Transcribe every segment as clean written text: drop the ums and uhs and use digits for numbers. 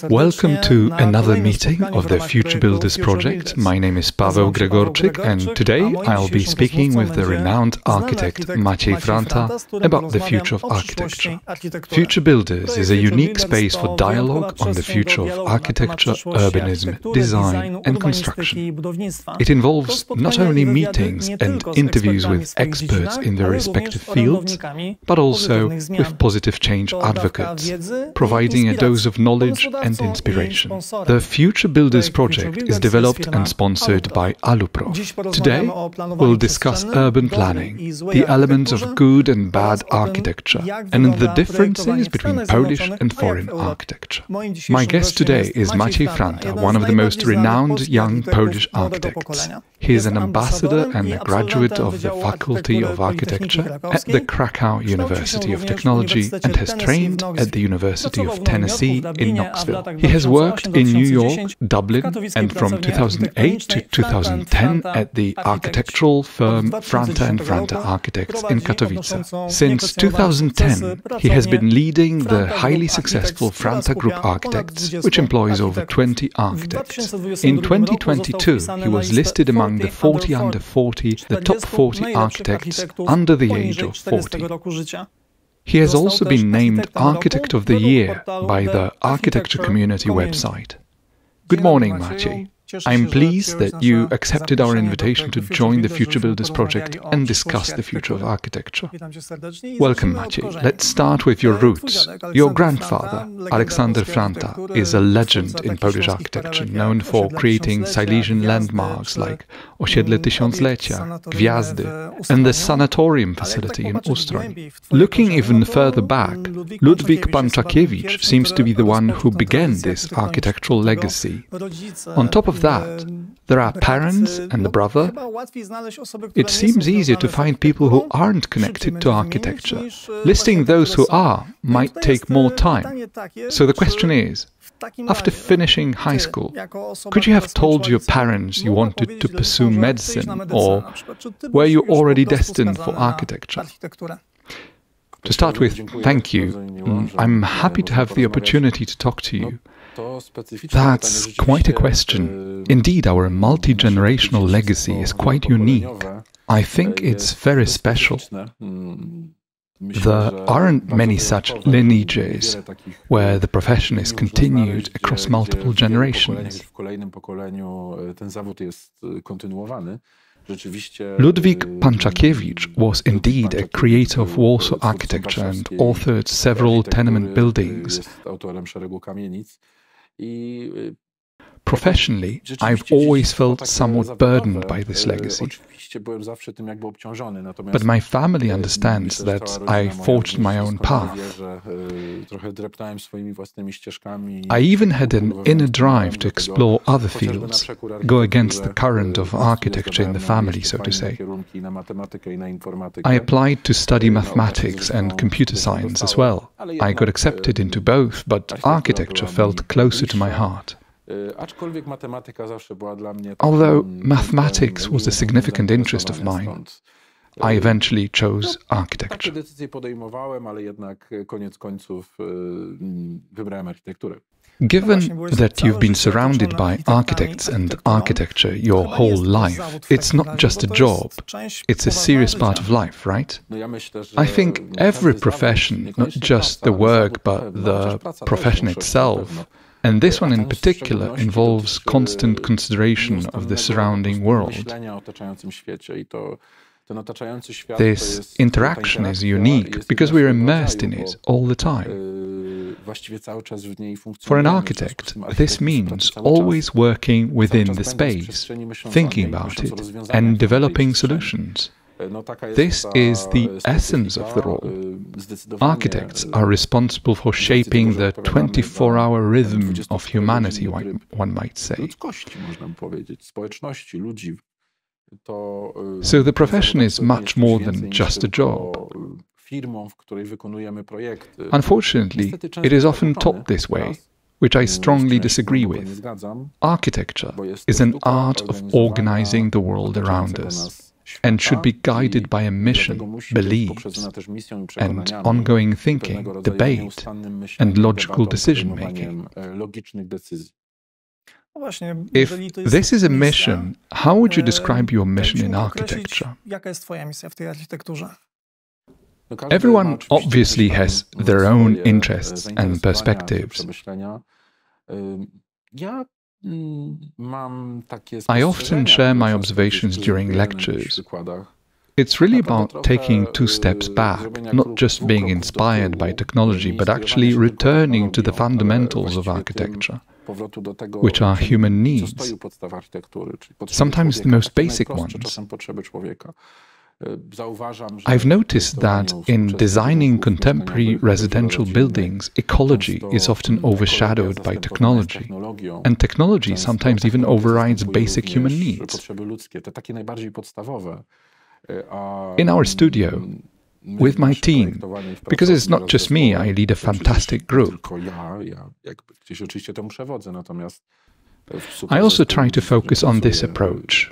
Welcome to another meeting of the Future Builders project. My name is Paweł Gregorczyk, and today I'll be speaking with the renowned architect Maciej Franta about the future of architecture. Future Builders is a unique space for dialogue on the future of architecture, urbanism, design and construction. It involves not only meetings and interviews with experts in their respective fields, but also with positive change advocates, providing a dose of knowledge and inspiration. The Future Builders project is developed and sponsored by Aluprof. Today, we'll discuss urban planning, the elements of good and bad architecture, and the differences between Polish and foreign architecture. My guest today is Maciej Franta, one of the most renowned young Polish architects. He is an ambassador and a graduate of the Faculty of Architecture at the Krakow University of Technology and has trained at the University of Tennessee in Knoxville. He has worked in New York, Dublin, and from 2008 to 2010 at the architectural firm Franta & Franta Architects in Katowice. Since 2010, he has been leading the highly successful Franta Group Architects, which employs over 20 architects. In 2022, he was listed among the 40 under 40, the top 40 architects under the age of 40. He has also been named Architect of the Year by the Architecture Community website. Good morning, Maciej. I'm pleased that you accepted our invitation to join the Future Builders project and discuss the future of architecture. Welcome, Maciej. Let's start with your roots. Your grandfather, Alexander Franta, is a legend in Polish architecture, known for creating Silesian landmarks like Osiedle Tysiąclecia, Gwiazdy, and the sanatorium facility in Ustroń. Looking even further back, Ludwik Panczakowicz seems to be the one who began this architectural legacy. On top of that, there are parents and a brother. It seems easier to find people who aren't connected to architecture. Listing those who are might take more time. So the question is, after finishing high school, could you have told your parents you wanted to pursue medicine, or were you already destined for architecture? To start with, thank you. I'm happy to have the opportunity to talk to you. That's quite a question. Indeed, our multi-generational legacy is quite unique. I think it's very special. There aren't many such lineages where the profession is continued across multiple generations. Ludwik Panczakowicz was indeed a creator of Warsaw architecture and authored several tenement buildings. Professionally, I've always felt somewhat burdened by this legacy. But my family understands that I forged my own path. I even had an inner drive to explore other fields, go against the current of architecture in the family, so to say. I applied to study mathematics and computer science as well. I got accepted into both, but architecture felt closer to my heart. Although mathematics was a significant interest of mine, I eventually chose architecture. Given that you've been surrounded by architects and architecture your whole life, it's not just a job, it's a serious part of life, right? I think every profession, not just the work but the profession itself, and this one in particular involves constant consideration of the surrounding world. This interaction is unique because we're immersed in it all the time. For an architect, this means always working within the space, thinking about it, and developing solutions. This is the essence of the role. Architects are responsible for shaping the 24-hour rhythm of humanity, one might say. So the profession is much more than just a job. Unfortunately, it is often taught this way, which I strongly disagree with. Architecture is an art of organizing the world around us. and should be guided by a mission, beliefs, and ongoing thinking, debate, and logical decision-making. If this is a mission, how would you describe your mission in architecture? Everyone obviously has their own interests and perspectives. I often share my observations during lectures. It's really about taking 2 steps back, not just being inspired by technology, but actually returning to the fundamentals of architecture, which are human needs, sometimes the most basic ones. I've noticed that in designing contemporary residential buildings, ecology is often overshadowed by technology, and technology sometimes even overrides basic human needs. In our studio, with my team, because it's not just me, I lead a fantastic group. I also try to focus on this approach.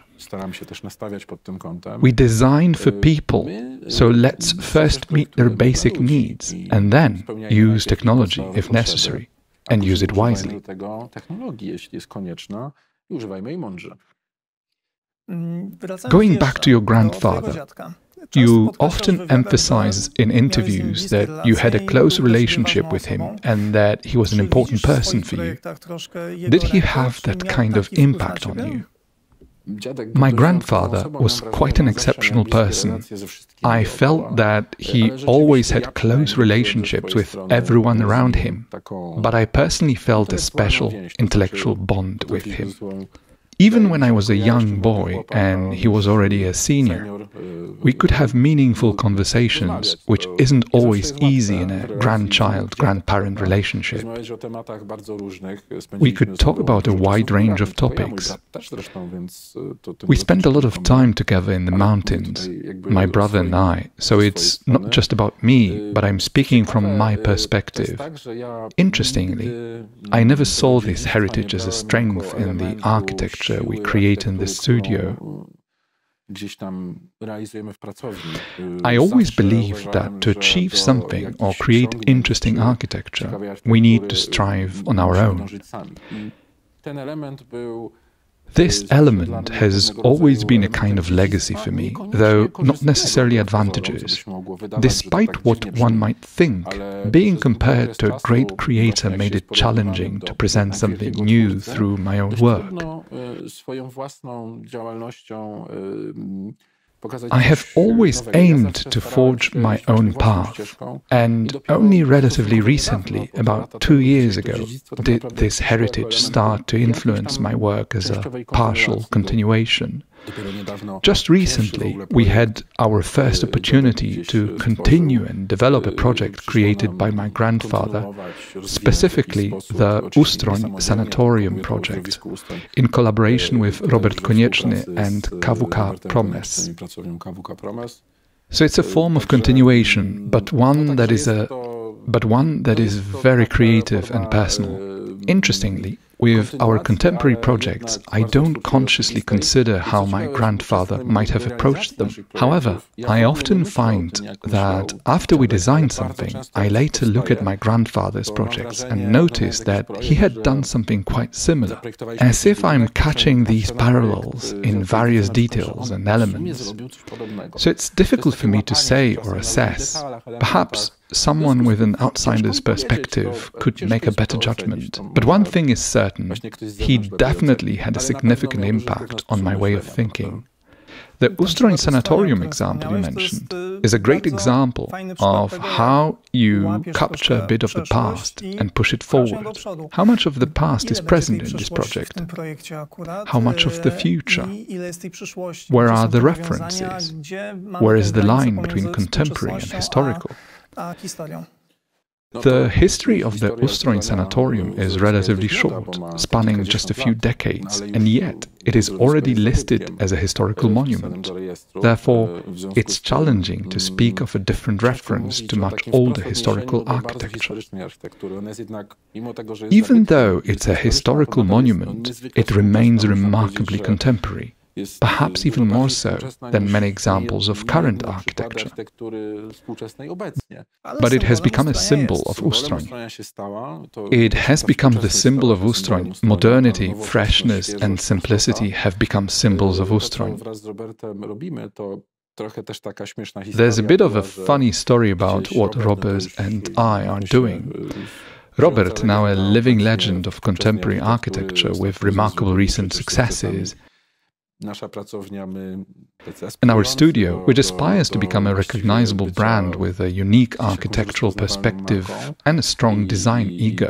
We design for people, so let's first meet their basic needs and then use technology if necessary, and use it wisely. Going back to your grandfather, you often emphasize in interviews that you had a close relationship with him and that he was an important person for you. Did he have that kind of impact on you? My grandfather was quite an exceptional person. I felt that he always had close relationships with everyone around him, but I personally felt a special intellectual bond with him. Even when I was a young boy and he was already a senior, we could have meaningful conversations, which isn't always easy in a grandchild-grandparent relationship. We could talk about a wide range of topics. We spent a lot of time together in the mountains, my brother and I, so it's not just about me, but I'm speaking from my perspective. Interestingly, I never saw this heritage as a strength in the architecture we create in the studio. I always believe that to achieve something or create interesting architecture, we need to strive on our own. This element has always been a kind of legacy for me, though not necessarily advantages. Despite what one might think, being compared to a great creator made it challenging to present something new through my own work. I have always aimed to forge my own path, and only relatively recently, about 2 years ago, did this heritage start to influence my work as a partial continuation. Just recently, we had our first opportunity to continue and develop a project created by my grandfather, specifically the Ustroń Sanatorium project, in collaboration with Robert Konieczny and KWK Promes. So it's a form of continuation, but one that is very creative and personal. Interestingly, with our contemporary projects, I don't consciously consider how my grandfather might have approached them. However, I often find that after we design something, I later look at my grandfather's projects and notice that he had done something quite similar, as if I'm catching these parallels in various details and elements. So it's difficult for me to say or assess. Perhaps someone with an outsider's perspective could make a better judgment. But one thing is certain, he definitely had a significant impact on my way of thinking. The Ustroń Sanatorium example you mentioned is a great example of how you capture a bit of the past and push it forward. How much of the past is present in this project? How much of the future? Where are the references? Where is the line between contemporary and historical? The history of the Ustroń Sanatorium is relatively short, spanning just a few decades, and yet it is already listed as a historical monument. Therefore, it's challenging to speak of a different reference to much older historical architecture. Even though it's a historical monument, it remains remarkably contemporary. perhaps even more so than many examples of current architecture. But it has become a symbol of Ustroń. It has become the symbol of Ustroń. Modernity, freshness and simplicity have become symbols of Ustroń. There's a bit of a funny story about what Robert and I are doing. Robert, now a living legend of contemporary architecture with remarkable recent successes, in our studio, which aspires to become a recognizable brand with a unique architectural perspective and a strong design ego.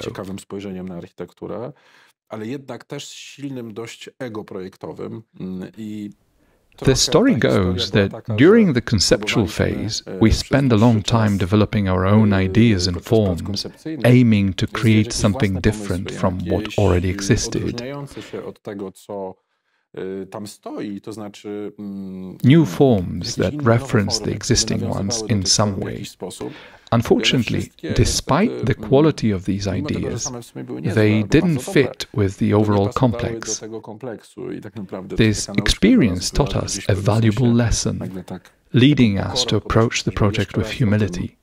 The story goes that during the conceptual phase, we spend a long time developing our own ideas and forms, aiming to create something different from what already existed. New forms that reference the existing ones in some way. Unfortunately, despite the quality of these ideas, they didn't fit with the overall complex. This experience taught us a valuable lesson, leading us to approach the project with humility.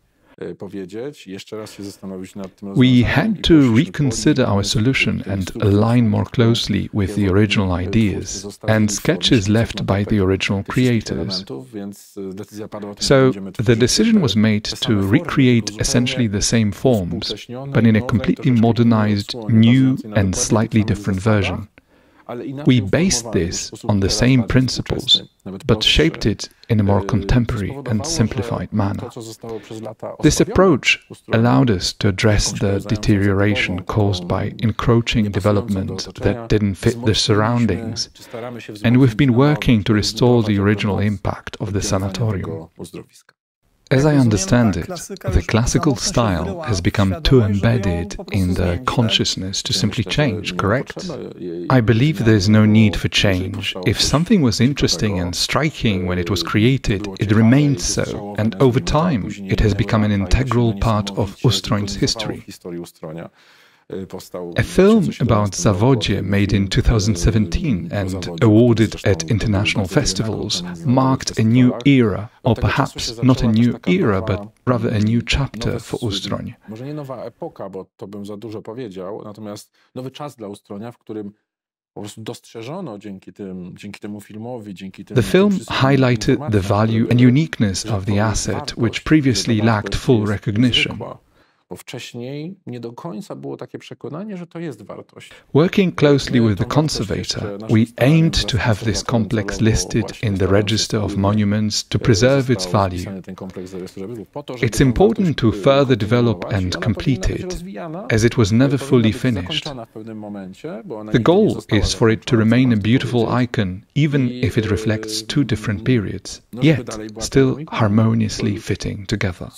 We had to reconsider our solution and align more closely with the original ideas and sketches left by the original creators. So the decision was made to recreate essentially the same forms, but in a completely modernized, new and slightly different version. We based this on the same principles, but shaped it in a more contemporary and simplified manner. This approach allowed us to address the deterioration caused by encroaching development that didn't fit the surroundings, and we've been working to restore the original impact of the sanatorium. As I understand it, the classical style has become too embedded in the consciousness to simply change, correct? I believe there is no need for change. If something was interesting and striking when it was created, it remained so, and over time it has become an integral part of Ustroń's history. A film about Zawodzie made in 2017 and awarded at international festivals marked a new era, or perhaps not a new era, but rather a new chapter for Ustroń. The film highlighted the value and uniqueness of the asset, which previously lacked full recognition. Working closely with the conservator, we aimed to have this complex listed in the Register of Monuments to preserve its value. It's important to further develop and complete it, as it was never fully finished. The goal is for it to remain a beautiful icon, even if it reflects two different periods, yet still harmoniously fitting together.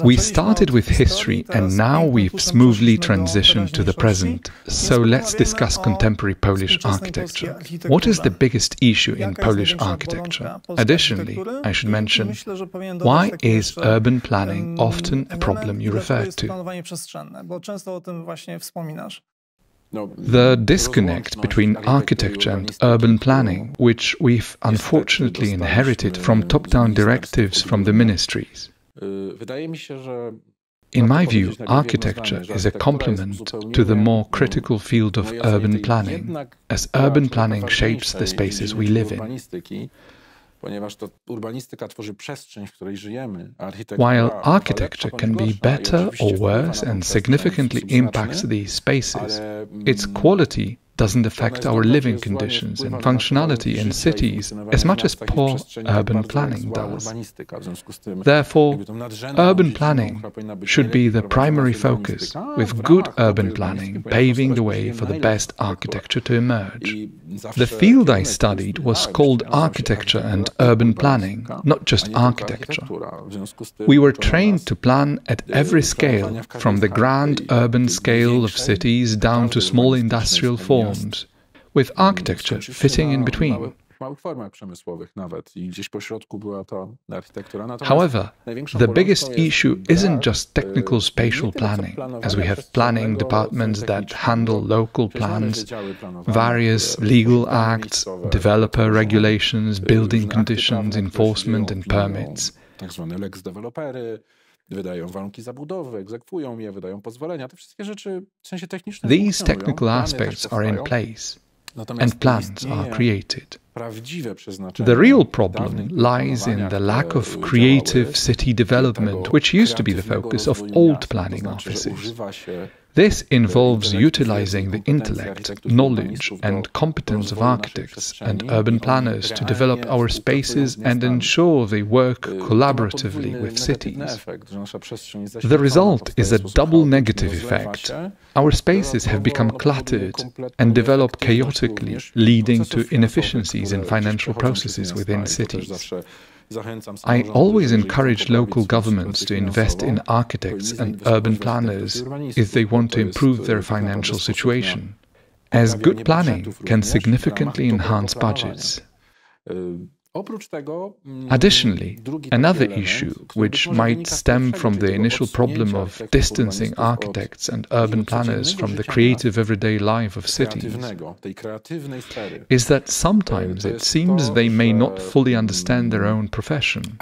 We started with history and now we've smoothly transitioned to the present, so let's discuss contemporary Polish architecture. What is the biggest issue in Polish architecture? Additionally, I should mention, why is urban planning often a problem you refer to? The disconnect between architecture and urban planning, which we've unfortunately inherited from top-down directives from the ministries. In my view, architecture is a complement to the more critical field of urban planning, as urban planning shapes the spaces we live in. While architecture can be better or worse and significantly impacts these spaces, its quality doesn't affect our living conditions and functionality in cities as much as poor urban planning does. Therefore, urban planning should be the primary focus, with good urban planning paving the way for the best architecture to emerge. The field I studied was called architecture and urban planning, not just architecture. We were trained to plan at every scale, from the grand urban scale of cities down to small industrial forms, with architecture fitting in between. However, the biggest issue isn't just technical spatial planning, as we have planning departments that handle local plans, various legal acts, developer regulations, building conditions, enforcement and permits. These technical aspects are in place, and plans are created. The real problem lies in the lack of creative city development, which used to be the focus of old planning offices. This involves utilizing the intellect, knowledge, and competence of architects and urban planners to develop our spaces and ensure they work collaboratively with cities. The result is a double negative effect. Our spaces have become cluttered and develop chaotically, leading to inefficiencies in financial processes within cities. I always encourage local governments to invest in architects and urban planners if they want to improve their financial situation, as good planning can significantly enhance budgets. Additionally, another issue, which might stem from the initial problem of distancing architects and urban planners from the creative everyday life of cities, is that sometimes it seems they may not fully understand their own profession.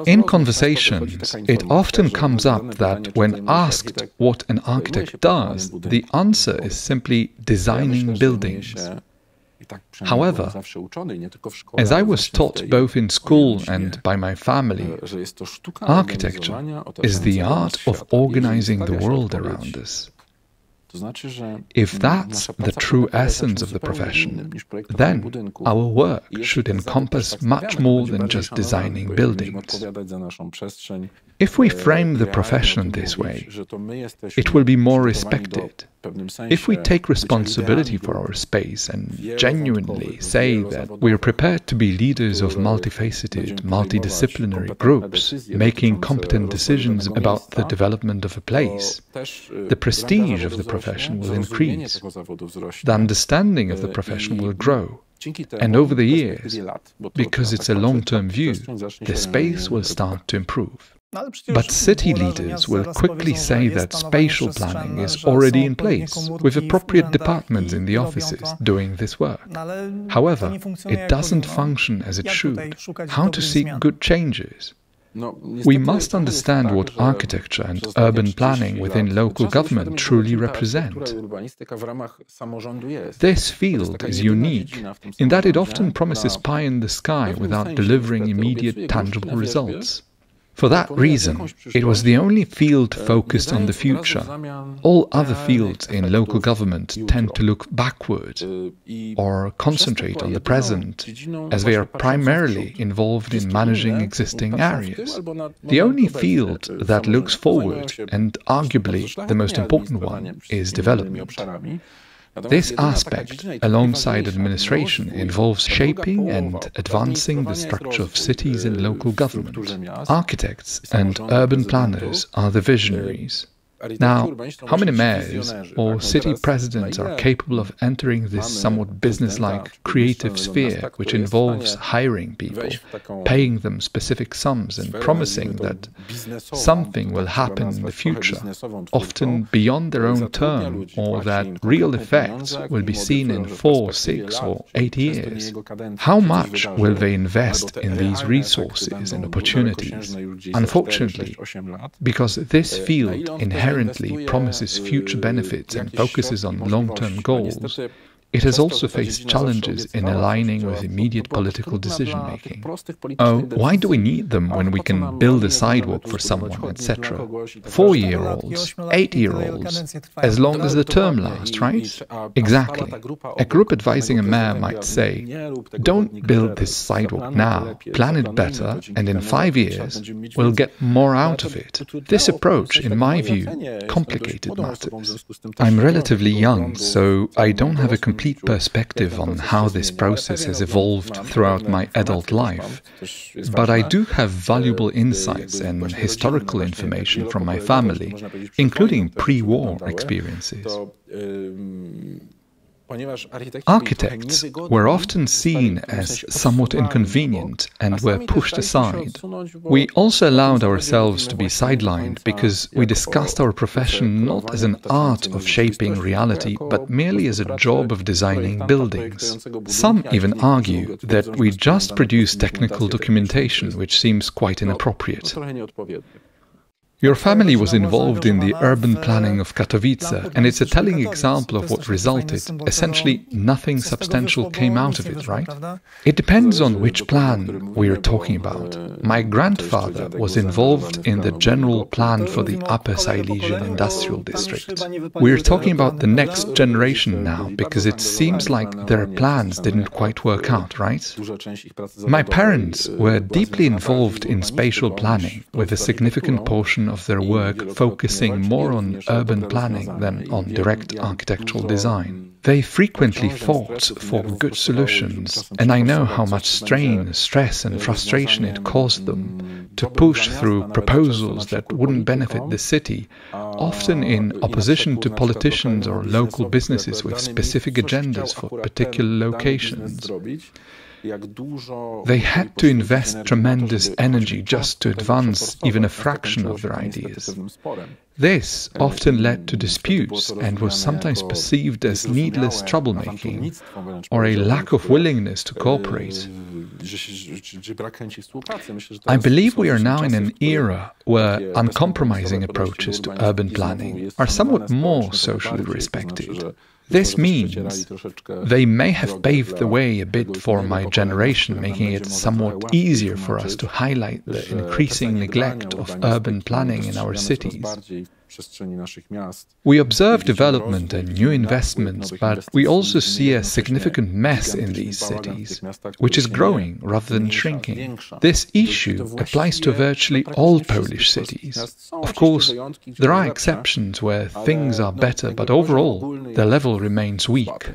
In conversations, it often comes up that when asked what an architect does, the answer is simply designing buildings. However, as I was taught both in school and by my family, architecture is the art of organizing the world around us. If that's the true essence of the profession, then our work should encompass much more than just designing buildings. If we frame the profession this way, it will be more respected. If we take responsibility for our space and genuinely say that we are prepared to be leaders of multifaceted, multidisciplinary groups, making competent decisions about the development of a place, the prestige of the profession will increase, the understanding of the profession will grow, and over the years, because it's a long-term view, the space will start to improve. But city leaders will quickly say that spatial planning is already in place, with appropriate departments in the offices doing this work. However, it doesn't function as it should. How to seek good changes? We must understand what architecture and urban planning within local government truly represent. This field is unique in that it often promises pie in the sky without delivering immediate tangible results. For that reason, it was the only field focused on the future. All other fields in local government tend to look backward or concentrate on the present, as they are primarily involved in managing existing areas. The only field that looks forward, and arguably the most important one, is development. This aspect, alongside administration, involves shaping and advancing the structure of cities and local government. Architects and urban planners are the visionaries. Now, how many mayors or city presidents are capable of entering this somewhat business-like creative sphere, which involves hiring people, paying them specific sums and promising that something will happen in the future, often beyond their own term, or that real effects will be seen in 4, 6, or 8 years? How much will they invest in these resources and opportunities? Unfortunately, because this field inherently promises future benefits and focuses on long-term goals, it has also faced challenges in aligning with immediate political decision-making. Oh, why do we need them when we can build a sidewalk for someone, etc.? 4-year-olds, 8-year-olds, as long as the term lasts, right? Exactly. A group advising a mayor might say, don't build this sidewalk now, plan it better, and in 5 years, we'll get more out of it. This approach, in my view, complicated matters. I'm relatively young, so I don't have a complete complete perspective on how this process has evolved throughout my adult life, but I do have valuable insights and historical information from my family, including pre-war experiences. Architects were often seen as somewhat inconvenient and were pushed aside. We also allowed ourselves to be sidelined because we discussed our profession not as an art of shaping reality, but merely as a job of designing buildings. Some even argue that we just produce technical documentation, which seems quite inappropriate. Your family was involved in the urban planning of Katowice, and it's a telling example of what resulted. Essentially, nothing substantial came out of it, right? It depends on which plan we are talking about. My grandfather was involved in the general plan for the Upper Silesian Industrial District. We are talking about the next generation now, because it seems like their plans didn't quite work out, right? My parents were deeply involved in spatial planning, with a significant portion of their work focusing more on urban planning than on direct architectural design. They frequently fought for good solutions, and I know how much strain, stress and frustration it caused them to push through proposals that wouldn't benefit the city, often in opposition to politicians or local businesses with specific agendas for particular locations. They had to invest tremendous energy just to advance even a fraction of their ideas. This often led to disputes and was sometimes perceived as needless troublemaking or a lack of willingness to cooperate. I believe we are now in an era where uncompromising approaches to urban planning are somewhat more socially respected. This means they may have paved the way a bit for my generation, making it somewhat easier for us to highlight the increasing neglect of urban planning in our cities. We observe development and new investments, but we also see a significant mess in these cities, which is growing rather than shrinking. This issue applies to virtually all Polish cities. Of course, there are exceptions where things are better, but overall, the level remains weak.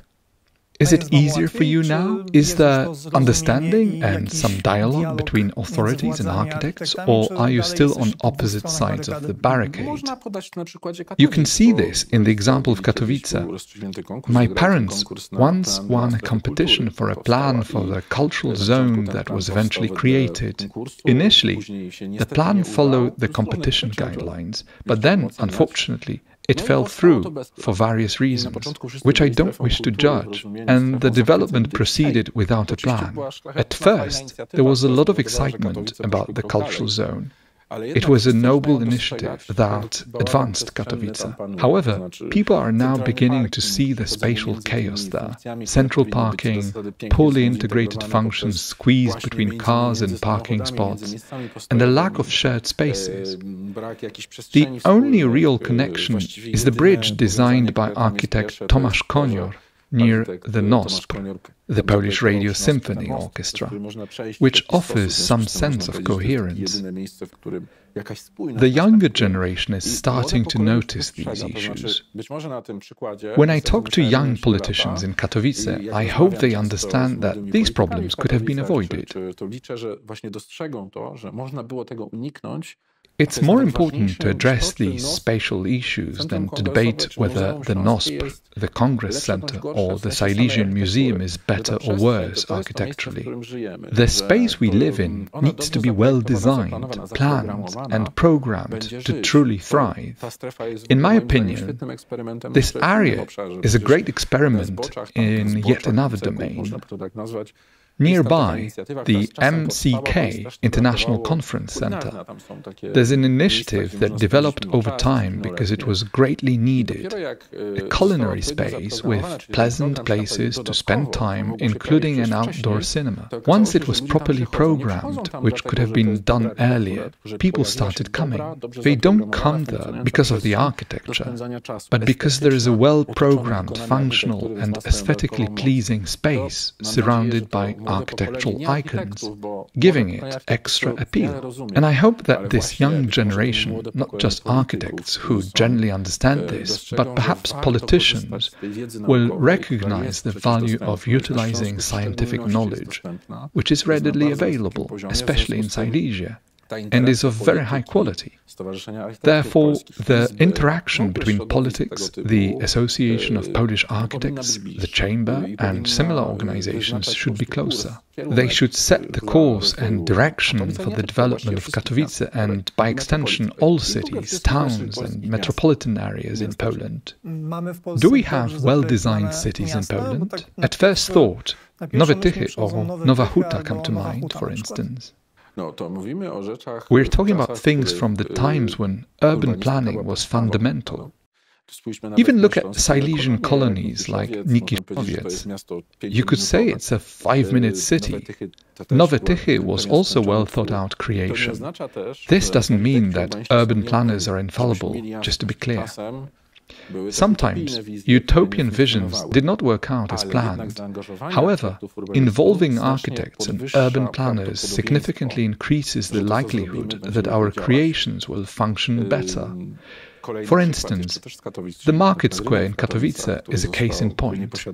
Is it easier for you now? Is there understanding and some dialogue between authorities and architects, or are you still on opposite sides of the barricade? You can see this in the example of Katowice. My parents once won a competition for a plan for the cultural zone that was eventually created. Initially, the plan followed the competition guidelines, but then, unfortunately, it fell through for various reasons, which I don't wish to judge, and the development proceeded without a plan. At first, there was a lot of excitement about the cultural zone. It was a noble initiative that advanced Katowice. However, people are now beginning to see the spatial chaos there. Central parking, poorly integrated functions squeezed between cars and parking spots, and a lack of shared spaces. The only real connection is the bridge designed by architect Tomasz Konior near the NOSP, the Polish Radio Symphony Orchestra, which offers some sense of coherence. The younger generation is starting to notice these issues. When I talk to young politicians in Katowice, I hope they understand that these problems could have been avoided. It's more important to address these spatial issues than to debate whether the NOSP, the Congress Center, or the Silesian Museum is better or worse architecturally. The space we live in needs to be well designed, planned, and programmed to truly thrive. In my opinion, this area is a great experiment in yet another domain. Nearby, the MCK, International Conference Center, there's an initiative that developed over time because it was greatly needed. A culinary space with pleasant places to spend time, including an outdoor cinema. Once it was properly programmed, which could have been done earlier, people started coming. They don't come there because of the architecture, but because there is a well-programmed, functional and aesthetically pleasing space surrounded by architectural icons, giving it extra appeal. And I hope that this young generation, not just architects who generally understand this, but perhaps politicians, will recognize the value of utilizing scientific knowledge, which is readily available, especially in Silesia, and is of very high quality. Therefore, the interaction between politics, the Association of Polish Architects, the Chamber, and similar organizations should be closer. They should set the course and direction for the development of Katowice and, by extension, all cities, towns, and metropolitan areas in Poland. Do we have well-designed cities in Poland? At first thought, Nowe Tychy or Nowa Huta come to mind, for instance. We're talking about things from the times when urban planning was fundamental. Even look at Silesian colonies like Nikiszowiec. You could say it's a 5-minute city. Nowe Tychy was also a well-thought-out creation. This doesn't mean that urban planners are infallible, just to be clear. Sometimes utopian visions did not work out as planned. However, involving architects and urban planners significantly increases the likelihood that our creations will function better. For instance, the market square in Katowice is a case in point.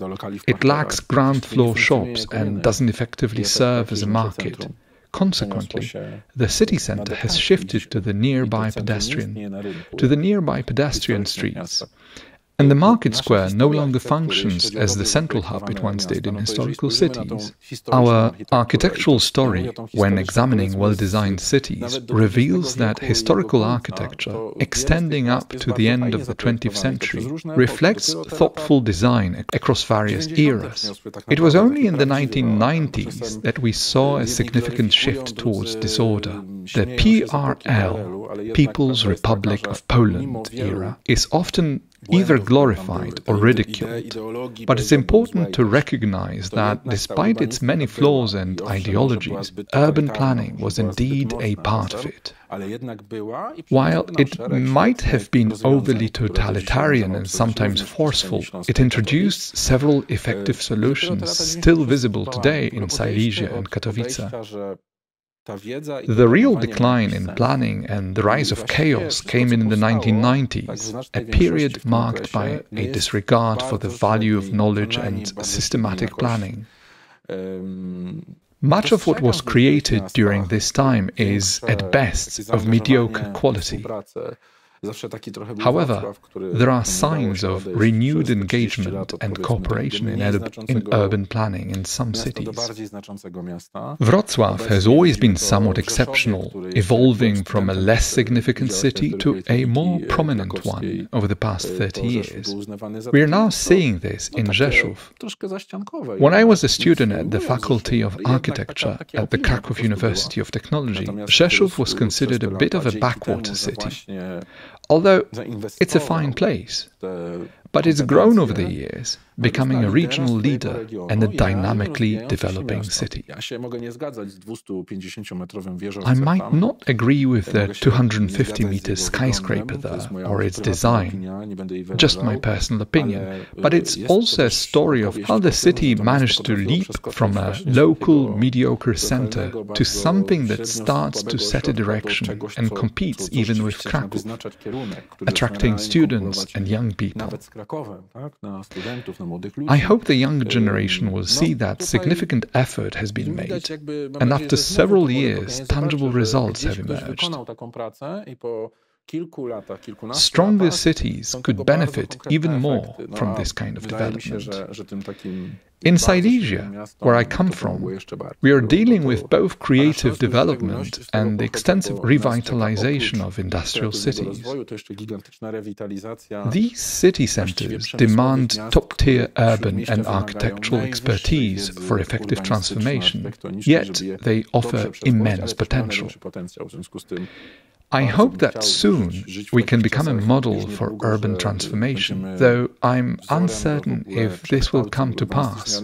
It lacks ground floor shops and doesn't effectively serve as a market. Consequently, the city centre has shifted to the nearby pedestrian streets. And the market square no longer functions as the central hub it once did in historical cities. Our architectural story, when examining well-designed cities, reveals that historical architecture, extending up to the end of the 20th century, reflects thoughtful design across various eras. It was only in the 1990s that we saw a significant shift towards disorder. The PRL, People's Republic of Poland era, is often either glorified or ridiculed. But it's important to recognize that despite its many flaws and ideologies, urban planning was indeed a part of it. While it might have been overly totalitarian and sometimes forceful, it introduced several effective solutions still visible today in Silesia and Katowice. The real decline in planning and the rise of chaos came in the 1990s, a period marked by a disregard for the value of knowledge and systematic planning. Much of what was created during this time is, at best, of mediocre quality. However, there are signs of renewed engagement and cooperation in urban planning in some cities. Wrocław has always been somewhat exceptional, evolving from a less significant city to a more prominent one over the past 30 years. We are now seeing this in Rzeszów. When I was a student at the Faculty of Architecture at the Kraków University of Technology, Rzeszów was considered a bit of a backwater city. Although it's a fine place, but it's grown over the years, becoming a regional leader and a dynamically developing city. I might not agree with the 250-meter skyscraper there or its design, just my personal opinion, but it's also a story of how the city managed to leap from a local mediocre center to something that starts to set a direction and competes even with Kraków, attracting students and young people. I hope the younger generation will see that significant effort has been made, and after several years, tangible results have emerged. Stronger cities could benefit even more from this kind of development. In Silesia, where I come from, we are dealing with both creative development and the extensive revitalization of industrial cities. These city centers demand top-tier urban and architectural expertise for effective transformation, yet they offer immense potential. I hope that soon we can become a model for urban transformation, though I'm uncertain if this will come to pass.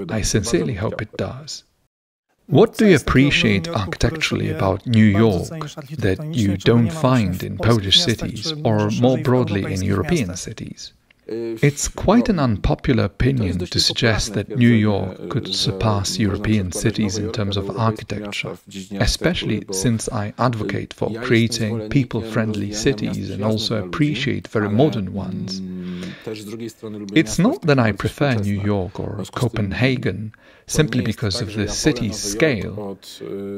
I sincerely hope it does. What do you appreciate architecturally about New York that you don't find in Polish cities or more broadly in European cities? It's quite an unpopular opinion to suggest that New York could surpass European cities in terms of architecture, especially since I advocate for creating people-friendly cities and also appreciate very modern ones. It's not that I prefer New York or Copenhagen simply because of the city's scale.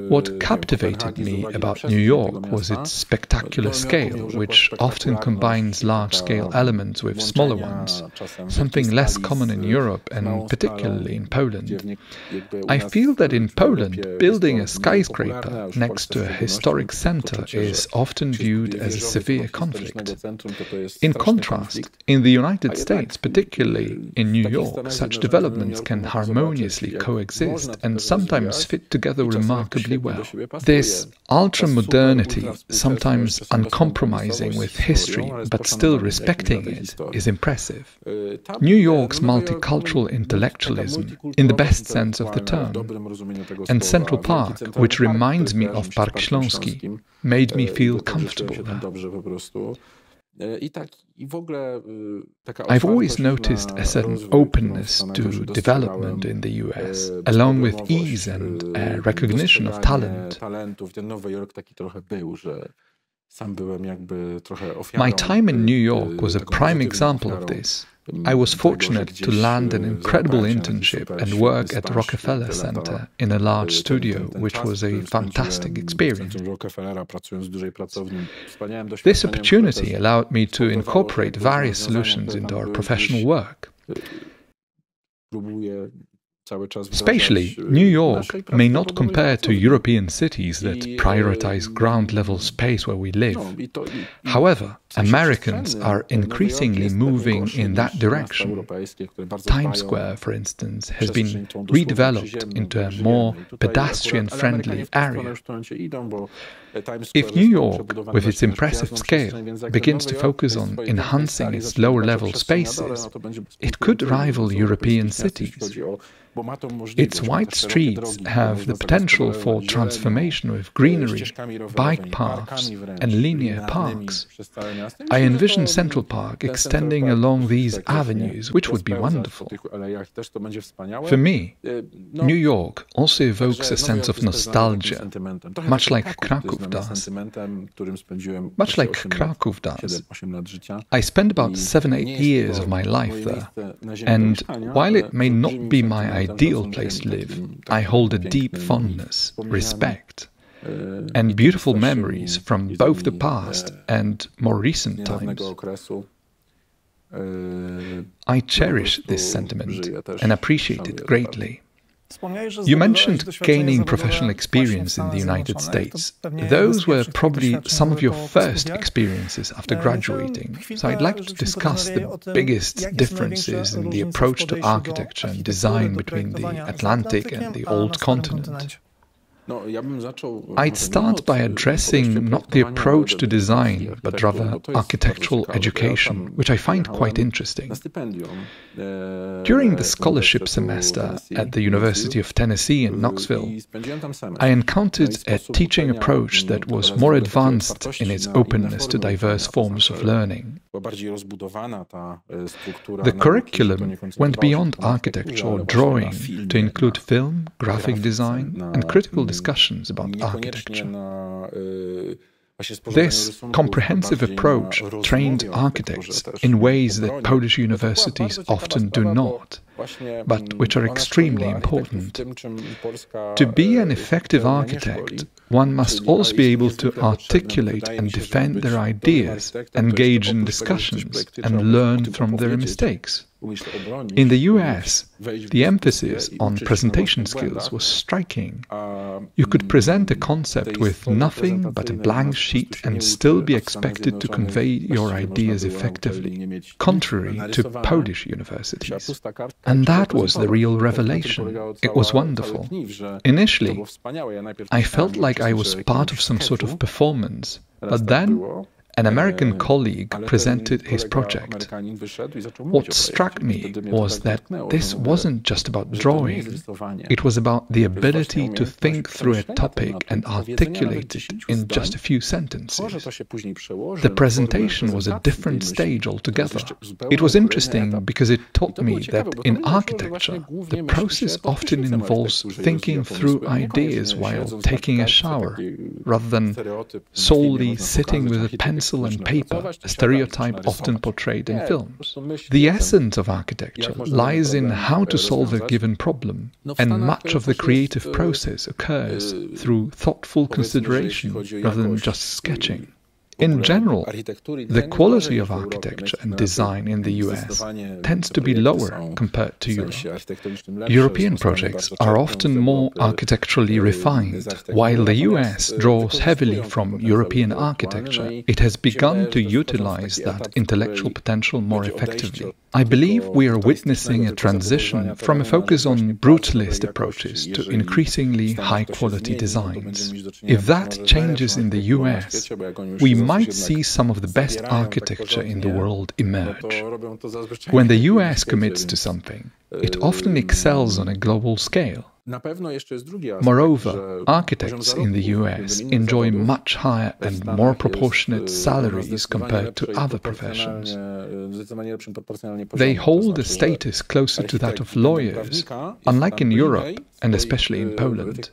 What captivated me about New York was its spectacular scale, which often combines large-scale elements with smaller ones, something less common in Europe and particularly in Poland. I feel that in Poland, building a skyscraper next to a historic center is often viewed as a severe conflict. In contrast, in the United States, particularly in New York, such developments can harmoniously coexist and sometimes fit together remarkably well. This ultra-modernity, sometimes uncompromising with history but still respecting it, is impressive. New York's multicultural intellectualism, in the best sense of the term, and Central Park, which reminds me of Park Śląski, made me feel comfortable there. I've always noticed a certain openness to development in the US, along with ease and a recognition of talent. My time in New York was a prime example of this. I was fortunate to land an incredible internship and work at Rockefeller Center in a large studio, which was a fantastic experience. This opportunity allowed me to incorporate various solutions into our professional work. Spatially, New York may not compare to European cities that prioritize ground-level space where we live. However, Americans are increasingly moving in that direction. Times Square, for instance, has been redeveloped into a more pedestrian-friendly area. If New York, with its impressive scale, begins to focus on enhancing its lower-level spaces, it could rival European cities. Its wide streets have the potential for transformation with greenery, bike paths, and linear parks. I envision Central Park extending along these avenues, which would be wonderful. For me, New York also evokes a sense of nostalgia, much like Kraków does. I spent about 7-8 years of my life there, and while it may not be my ideal place to live, I hold a deep fondness, respect, and beautiful memories from both the past and more recent times. I cherish this sentiment and appreciate it greatly. You mentioned gaining professional experience in the United States. Those were probably some of your first experiences after graduating, so I'd like to discuss the biggest differences in the approach to architecture and design between the Atlantic and the old continent. I'd start by addressing not the approach to design, but rather architectural education, which I find quite interesting. During the scholarship semester at the University of Tennessee in Knoxville, I encountered a teaching approach that was more advanced in its openness to diverse forms of learning. The curriculum went beyond architecture or drawing to include film, graphic design, and critical discussions about architecture. This comprehensive approach trained architects in ways that Polish universities often do not, but which are extremely important. To be an effective architect, one must also be able to articulate and defend their ideas, engage in discussions, and learn from their mistakes. In the US, the emphasis on presentation skills was striking. You could present a concept with nothing but a blank sheet and still be expected to convey your ideas effectively, contrary to Polish universities. And that was the real revelation. It was wonderful. Initially, I felt like I was part of some sort of performance, but then, an American colleague presented his project. What struck me was that this wasn't just about drawing. It was about the ability to think through a topic and articulate it in just a few sentences. The presentation was a different stage altogether. It was interesting because it taught me that in architecture, the process often involves thinking through ideas while taking a shower, rather than solely sitting with a pencil and paper, a stereotype often portrayed in films. The essence of architecture lies in how to solve a given problem, and much of the creative process occurs through thoughtful consideration rather than just sketching. In general, the quality of architecture and design in the US tends to be lower compared to Europe. European projects are often more architecturally refined. While the US draws heavily from European architecture, it has begun to utilize that intellectual potential more effectively. I believe we are witnessing a transition from a focus on brutalist approaches to increasingly high-quality designs. If that changes in the US, we might see some of the best architecture in the world emerge. When the US commits to something, it often excels on a global scale. Moreover, architects in the US enjoy much higher and more proportionate salaries compared to other professions. They hold a status closer to that of lawyers, unlike in Europe and especially in Poland.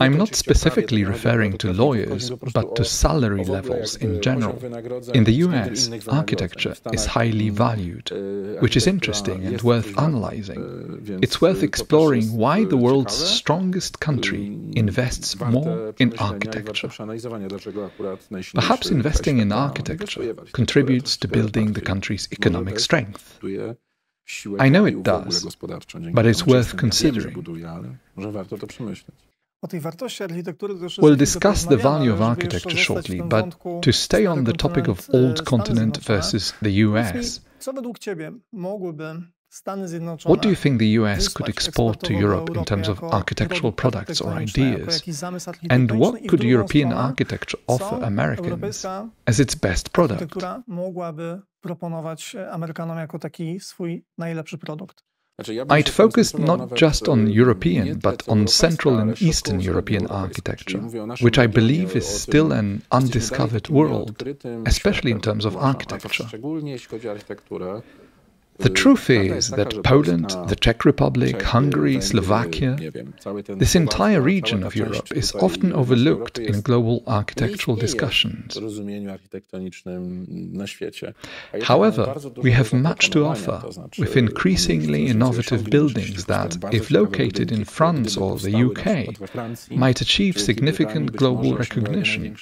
I'm not specifically referring to lawyers, but to salary levels in general. In the US, architecture is highly valued, which is interesting and worth analyzing. It's worth exploring why the world's strongest country invests more in architecture. Perhaps investing in architecture contributes to building the country's economic strength. I know it does, but it's worth considering. We'll discuss the value of architecture shortly, but to stay on the topic of old continent versus the US, what do you think the US could export to Europe in terms of architectural products or ideas? And what could European architecture offer Americans as its best product? I'd focused not just on European, but on Central and Eastern European architecture, which I believe is still an undiscovered world, especially in terms of architecture. The truth is that Poland, the Czech Republic, Hungary, Slovakia, this entire region of Europe is often overlooked in global architectural discussions. However, we have much to offer, with increasingly innovative buildings that, if located in France or the UK, might achieve significant global recognition.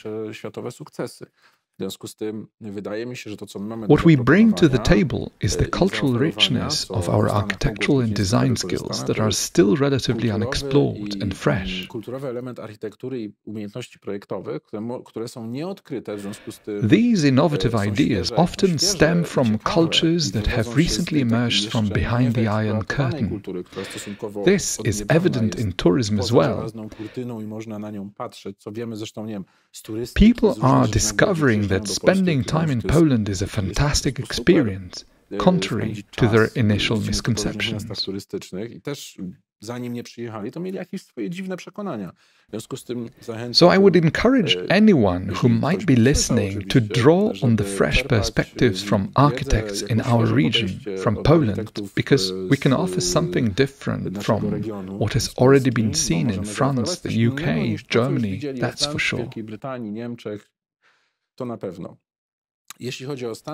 What we bring to the table is the cultural richness of our architectural and design skills that are still relatively unexplored and fresh. These innovative ideas often stem from cultures that have recently emerged from behind the Iron Curtain. This is evident in tourism as well. People are discovering that spending time in Poland is a fantastic experience, contrary to their initial misconceptions. So I would encourage anyone who might be listening to draw on the fresh perspectives from architects in our region, from Poland, because we can offer something different from what has already been seen in France, the UK, Germany, that's for sure.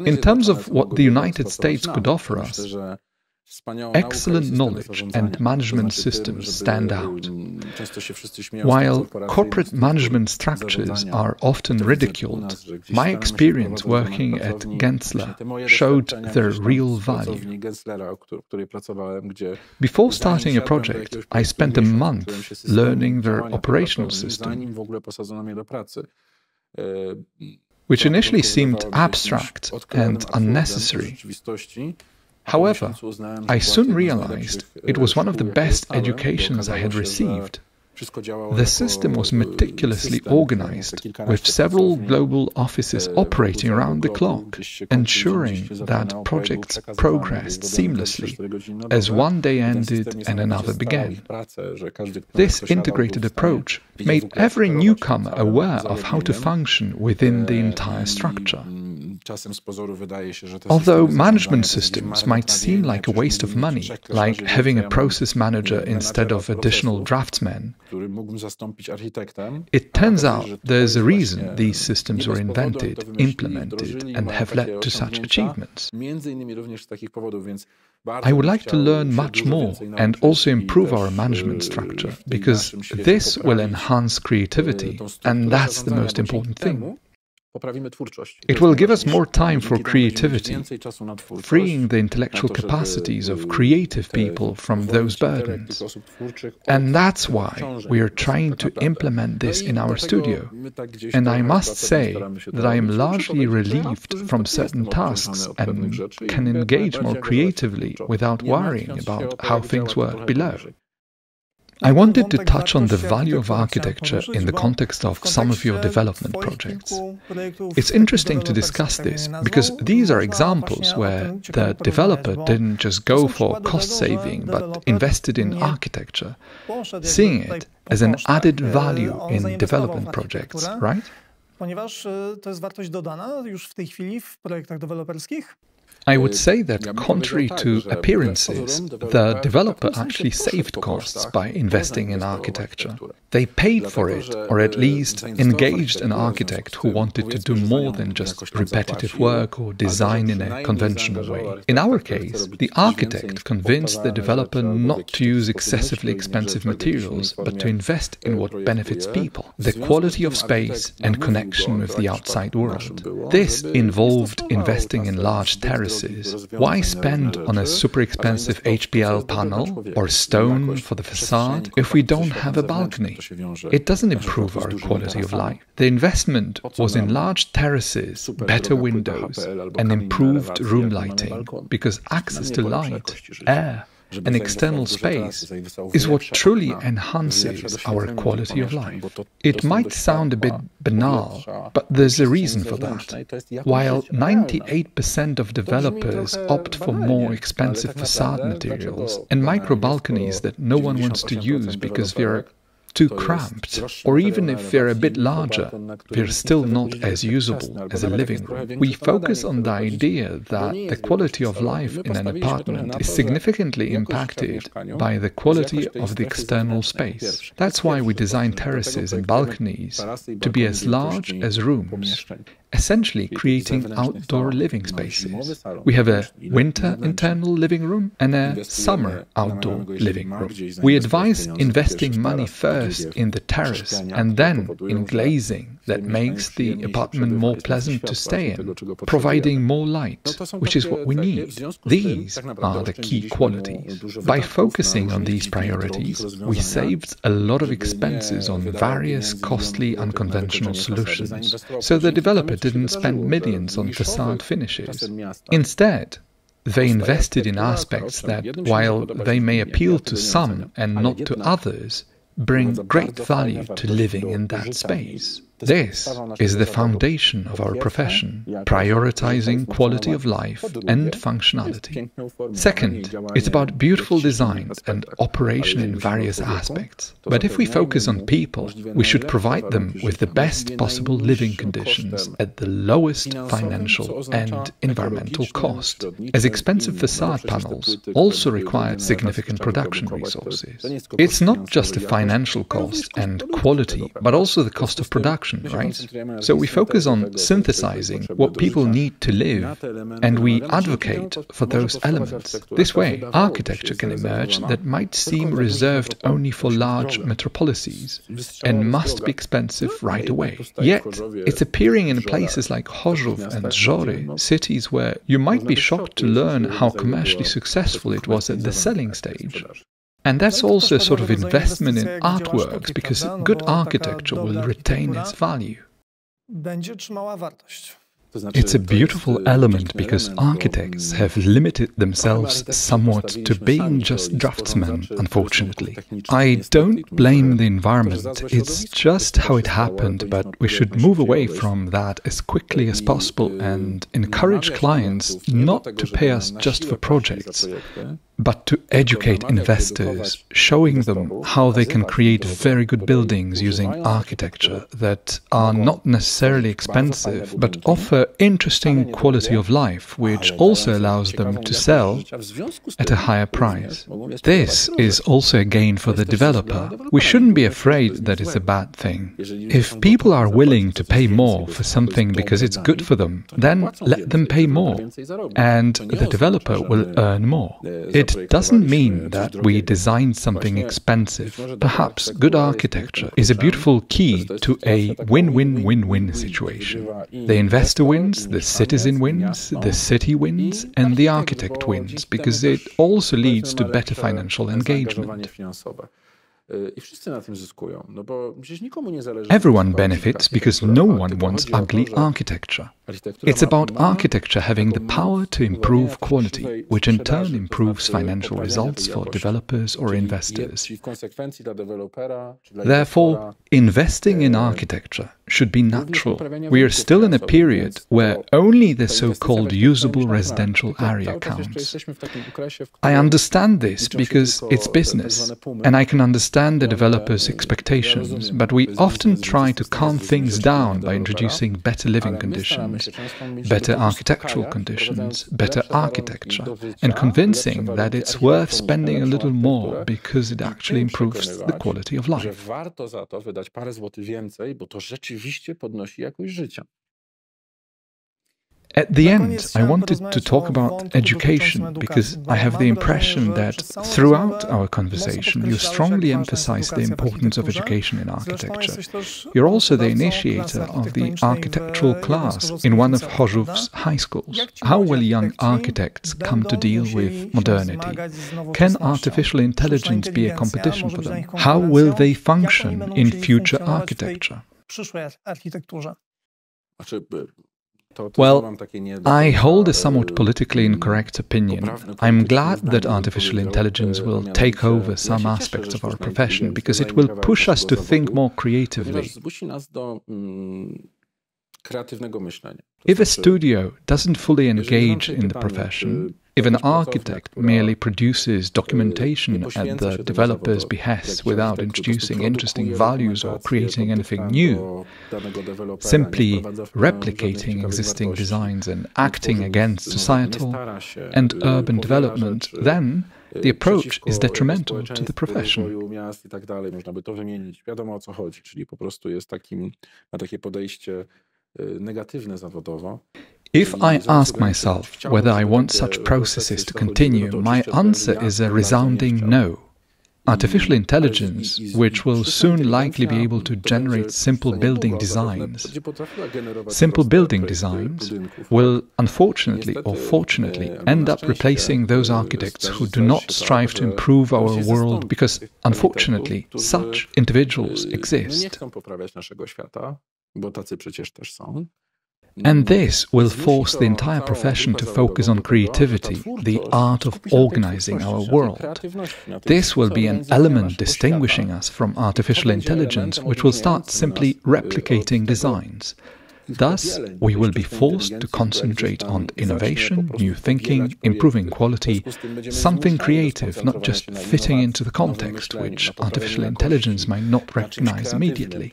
In terms of what the United States could offer us, excellent knowledge and management systems stand out. While corporate management structures are often ridiculed, my experience working at Gensler showed their real value. Before starting a project, I spent a month learning their operational system, which initially seemed abstract and unnecessary. However, I soon realized it was one of the best educations I had received. The system was meticulously organized, with several global offices operating around the clock, ensuring that projects progressed seamlessly as one day ended and another began. This integrated approach made every newcomer aware of how to function within the entire structure. Although management systems might seem like a waste of money, like having a process manager instead of additional draftsmen, it turns out there's a reason these systems were invented, implemented, and have led to such achievements. I would like to learn much more and also improve our management structure, because this will enhance creativity, and that's the most important thing. It will give us more time for creativity, freeing the intellectual capacities of creative people from those burdens. And that's why we are trying to implement this in our studio. And I must say that I am largely relieved from certain tasks and can engage more creatively without worrying about how things work below. I wanted to touch on the value of architecture in the context of some of your development projects. It's interesting to discuss this, because these are examples where the developer didn't just go for cost saving, but invested in architecture, seeing it as an added value in development projects, right? I would say that, contrary to appearances, the developer actually saved costs by investing in architecture. They paid for it, or at least engaged an architect who wanted to do more than just repetitive work or design in a conventional way. In our case, the architect convinced the developer not to use excessively expensive materials, but to invest in what benefits people, the quality of space and connection with the outside world. This involved investing in large terraces. Why spend on a super expensive HPL panel or stone for the facade if we don't have a balcony? It doesn't improve our quality of life. The investment was in large terraces, better windows, and improved room lighting, because access to light, air, and external space is what truly enhances our quality of life. It might sound a bit banal, but there's a reason for that. While 98% of developers opt for more expensive facade materials and micro balconies that no one wants to use because they're too cramped, or even if they're a bit larger, they're still not as usable as a living room. We focus on the idea that the quality of life in an apartment is significantly impacted by the quality of the external space. That's why we design terraces and balconies to be as large as rooms, essentially creating outdoor living spaces. We have a winter internal living room and a summer outdoor living room. We advise investing money first in the terrace and then in glazing that makes the apartment more pleasant to stay in, providing more light, which is what we need. These are the key qualities. By focusing on these priorities, we saved a lot of expenses on various costly unconventional solutions, so the developer didn't spend millions on facade finishes. Instead, they invested in aspects that, while they may appeal to some and not to others, bring great value to living in that space. This is the foundation of our profession, prioritizing quality of life and functionality. Second, it's about beautiful design and operation in various aspects. But if we focus on people, we should provide them with the best possible living conditions at the lowest financial and environmental cost, as expensive facade panels also require significant production resources. It's not just a financial cost and quality, but also the cost of production. Right? So we focus on synthesizing what people need to live, and we advocate for those elements. This way, architecture can emerge that might seem reserved only for large metropolises and must be expensive right away. Yet, it's appearing in places like Chorzów and Żory, cities where you might be shocked to learn how commercially successful it was at the selling stage. And that's also a sort of investment in artworks, because good architecture will retain its value. It's a beautiful element because architects have limited themselves somewhat to being just draftsmen, unfortunately. I don't blame the environment, it's just how it happened, but we should move away from that as quickly as possible and encourage clients not to pay us just for projects, but to educate investors, showing them how they can create very good buildings using architecture that are not necessarily expensive, but offer interesting quality of life, which also allows them to sell at a higher price. This is also a gain for the developer. We shouldn't be afraid that it's a bad thing. If people are willing to pay more for something because it's good for them, then let them pay more, and the developer will earn more. It doesn't mean that we designed something expensive. Perhaps good architecture is a beautiful key to a win-win-win-win situation. The investor wins, the citizen wins, the city wins, and the architect wins, because it also leads to better financial engagement. Everyone benefits because no one wants ugly architecture. It's about architecture having the power to improve quality, which in turn improves financial results for developers or investors. Therefore, investing in architecture should be natural. We are still in a period where only the so-called usable residential area counts. I understand this because it's business, and I can understand the developers' expectations, but we often try to calm things down by introducing better living conditions, better architectural conditions, better architecture, and convincing that it's worth spending a little more because it actually improves the quality of life. At the end, I wanted to talk about education because I have the impression that throughout our conversation you strongly emphasize the importance of education in architecture. You're also the initiator of the architectural class in one of Chorzów's high schools. How will young architects come to deal with modernity? Can artificial intelligence be a competition for them? How will they function in future architecture? Well, I hold a somewhat politically incorrect opinion. I'm glad that artificial intelligence will take over some aspects of our profession because it will push us to think more creatively. If a studio doesn't fully engage in the profession, if an architect merely produces documentation at the developer's behest without introducing interesting values or creating anything new, simply replicating existing designs and acting against societal and urban development, then the approach is detrimental to the profession. If I ask myself whether I want such processes to continue, my answer is a resounding no. Artificial intelligence, which will soon likely be able to generate simple building designs, will unfortunately or fortunately end up replacing those architects who do not strive to improve our world because, unfortunately, such individuals exist. And this will force the entire profession to focus on creativity, the art of organizing our world. This will be an element distinguishing us from artificial intelligence, which will start simply replicating designs. Thus, we will be forced to concentrate on innovation, new thinking, improving quality, something creative, not just fitting into the context, which artificial intelligence might not recognize immediately.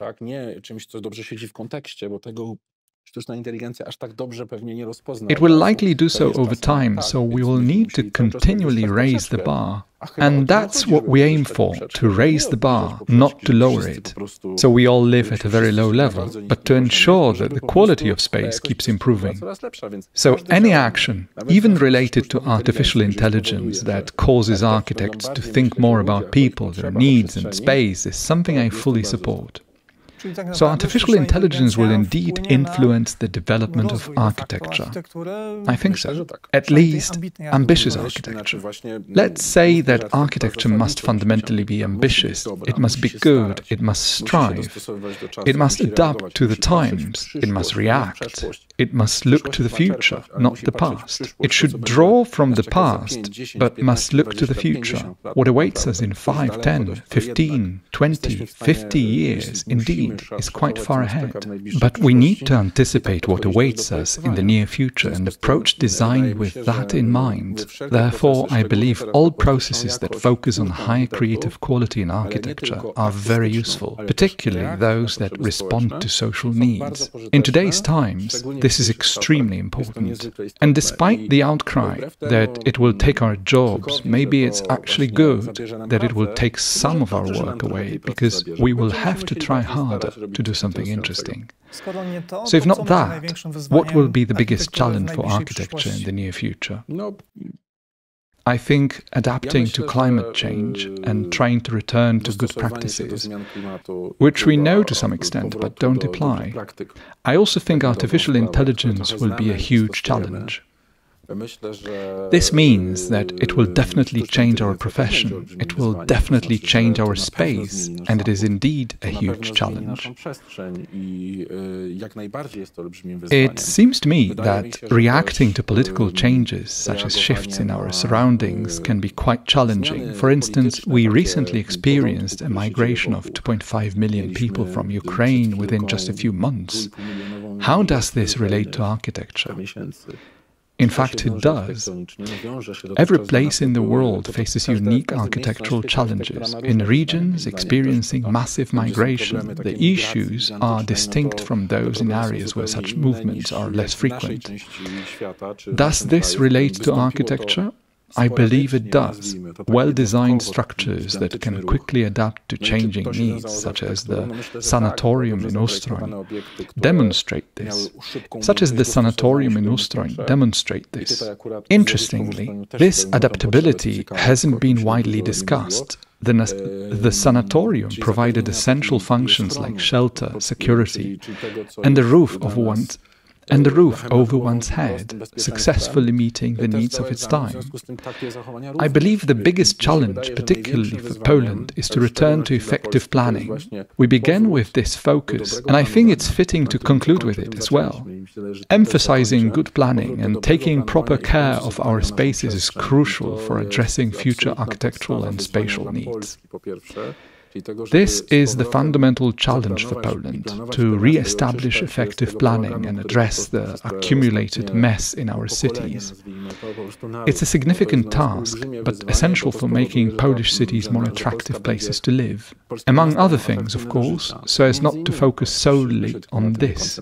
It will likely do so over time, so we will need to continually raise the bar. And that's what we aim for, to raise the bar, not to lower it. So we all live at a very low level, but to ensure that the quality of space keeps improving. So any action, even related to artificial intelligence, that causes architects to think more about people, their needs and space, is something I fully support. So artificial intelligence will indeed influence the development of architecture. I think so. At least ambitious architecture. Let's say that architecture must fundamentally be ambitious. It must be good. It must strive. It must adapt to the times. It must react. it must look to the future, not the past. It should draw from the past, but must look to the future. What awaits us in 5, 10, 15, 20, 50 years, indeed, is quite far ahead. But we need to anticipate what awaits us in the near future and approach design with that in mind. Therefore, I believe all processes that focus on high creative quality in architecture are very useful, particularly those that respond to social needs. In today's times, this is extremely important. And despite the outcry that it will take our jobs, maybe it's actually good that it will take some of our work away, because we will have to try harder to do something interesting. So if not that, what will be the biggest challenge for architecture in the near future? I think adapting to climate change and trying to return to good practices, which we know to some extent but don't apply. I also think artificial intelligence will be a huge challenge. This means that it will definitely change our profession, it will definitely change our space, and it is indeed a huge challenge. It seems to me that reacting to political changes, such as shifts in our surroundings, can be quite challenging. For instance, we recently experienced a migration of 2.5 million people from Ukraine within just a few months. How does this relate to architecture? In fact, it does. Every place in the world faces unique architectural challenges. In regions experiencing massive migration, the issues are distinct from those in areas where such movements are less frequent. Does this relate to architecture? I believe it does. Well-designed structures that can quickly adapt to changing needs, such as the sanatorium in Ustroń, demonstrate this. Interestingly, this adaptability hasn't been widely discussed. The sanatorium provided essential functions like shelter, security, and the roof over one's head, successfully meeting the needs of its time. I believe the biggest challenge, particularly for Poland, is to return to effective planning. We began with this focus, and I think it's fitting to conclude with it as well. Emphasizing good planning and taking proper care of our spaces is crucial for addressing future architectural and spatial needs. This is the fundamental challenge for Poland, to re-establish effective planning and address the accumulated mess in our cities. It's a significant task, but essential for making Polish cities more attractive places to live. Among other things, of course, so as not to focus solely on this.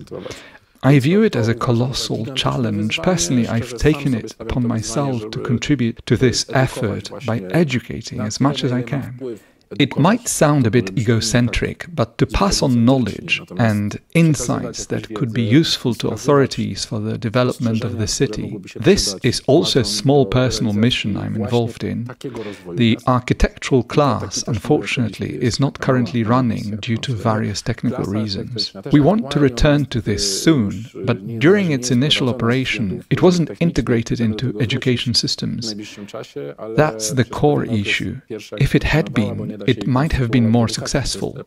I view it as a colossal challenge. Personally, I've taken it upon myself to contribute to this effort by educating as much as I can. It might sound a bit egocentric, but to pass on knowledge and insights that could be useful to authorities for the development of the city, this is also a small personal mission I'm involved in. The architectural class, unfortunately, is not currently running due to various technical reasons. We want to return to this soon, but during its initial operation, it wasn't integrated into education systems. That's the core issue. If it had been, it might have been more successful.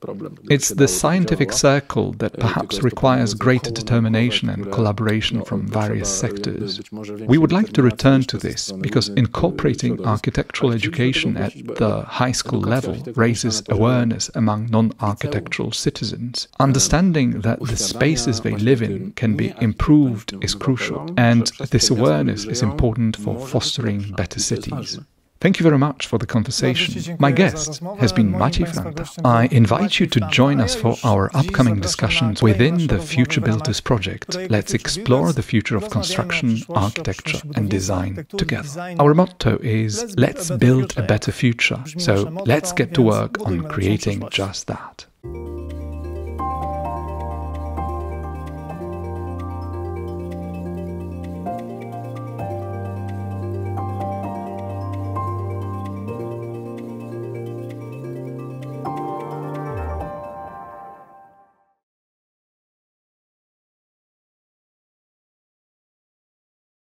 It's the scientific circle that perhaps requires greater determination and collaboration from various sectors. We would like to return to this because incorporating architectural education at the high school level raises awareness among non-architectural citizens. Understanding that the spaces they live in can be improved is crucial, and this awareness is important for fostering better cities. Thank you very much for the conversation. My guest has been Maciej Franta. I invite you to join us for our upcoming discussions within the Future Builders project. Let's explore the future of construction, architecture and design together. Our motto is, let's build a better future. So let's get to work on creating just that.